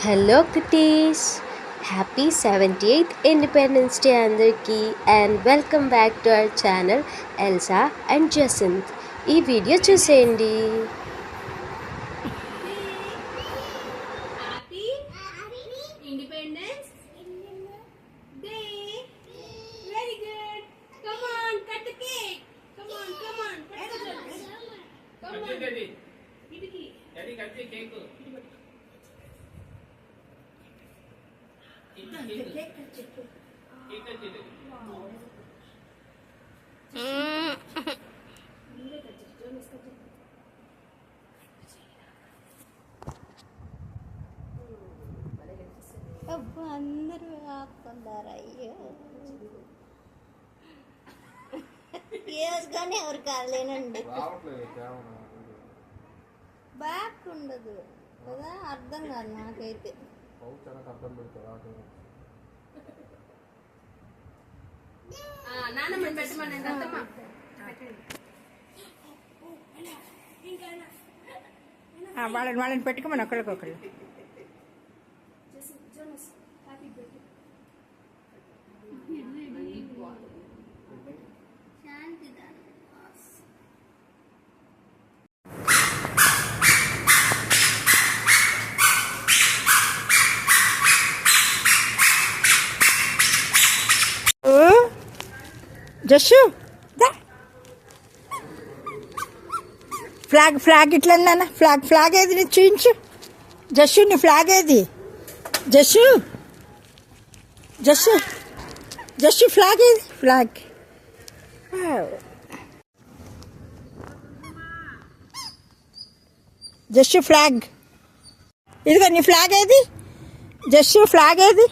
Hello cuties, happy 78th independence day అందరికీ and welcome back to our channel Elsa and Jasanth. ఈ video చూసేయండి. అందరూ ఆపుకున్నారు. అయ్యో వేసుకొని ఎవరు కాలేనండి. బ్యాక్ ఉండదు కదా, అర్థం కాదు నాకైతే. వాళ్ళని పెట్టుకోమని ఒకరికొకరు. జస్సు ఫ్లాగ్ ఇట్లా నాన్న, ఫ్లాగ్ ఏది నీ చూయించు. జస్సు నీ ఫ్లాగ్ ఏది? జస్సు జస్సు జస్సు ఫ్లాగ్ ఏది? ఫ్లాగ్ జస్సు ఫ్లాగ్ ఇదిగో నీ ఫ్లాగ్ ఏది? జస్సు ఫ్లాగ్ ఏది?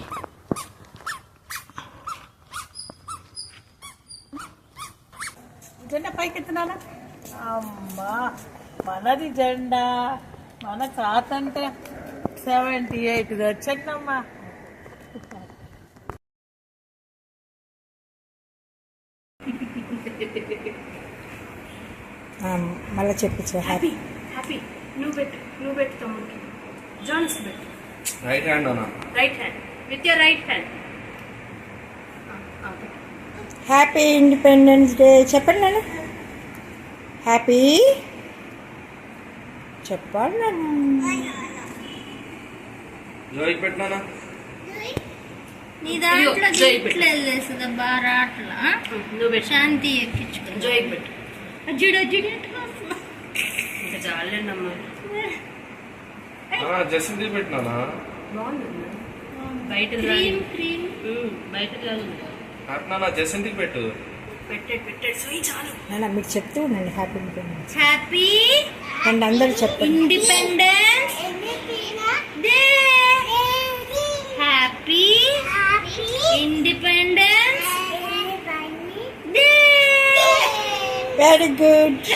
జెండా పైకెత్తున్నానా? అమ్మా, మనది జెండా, మన స్వాతంత్ర 78 వచ్చిందమ్మా. మళ్ళీ చెప్పు. Happy happy. నువ్వు పెట్టు తమ్ముడికి. జాన్స్ పెట్టు. Right hand with your right hand. Happy independence day చెప్పండి నాన్న. హ్యాపీ చెప్పాలి నాన్న. జోయికి పెట్టినా నీ దాంట్లో వెళ్ళేస్తుంది బాగా అట్లా. నువ్వు శాంతి ఎక్కించుకో. జోయికి పెట్టు. అజ్జుడు ఇంకా చాలండమ్మా. జసింది పెట్టినా బాగుందమ్మా. బయట బయట నాన్న జసిందికి పెట్టు. పెట్టాడు సోయి చాలు. నాన్న మీరు చెప్తూ ఉండండి. Happy independence. హ్యాపీ అండ్ అందరూ చెప్పండి. Independence day. Happy independence day. Very good.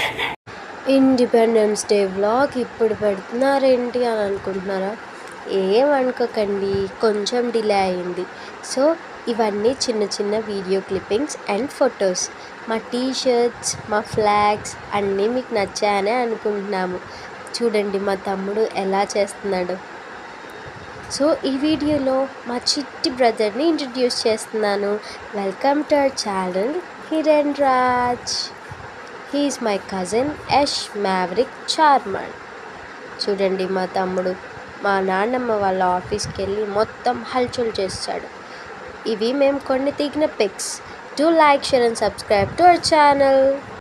Independence day vlog ఇప్పుడు పెడుతున్నారేంటి అని అనుకుంటున్నారా? ఏమనుకోకండి, కొంచెం డిలే అయింది. సో ఇవన్నీ చిన్న చిన్న వీడియో క్లిప్పింగ్స్ అండ్ ఫొటోస్. మా టీషర్ట్స్, మా ఫ్లాగ్స్ అన్నీ మీకు నచ్చాయనే అనుకుంటున్నాము. చూడండి మా తమ్ముడు ఎలా చేస్తున్నాడు. సో ఈ వీడియోలో మా చిట్టి బ్రదర్ని ఇంట్రడ్యూస్ చేస్తున్నాను. Welcome to our channel Hiran Raj. He is my cousin Yash Maverick Charman. చూడండి మా తమ్ముడు మా నాన్నమ్మ వాళ్ళ ఆఫీస్కి వెళ్ళి మొత్తం హల్చల్ చేస్తాడు. ఇవి మేము కొన్ని దిగిన pics. Do like, share and subscribe to our channel.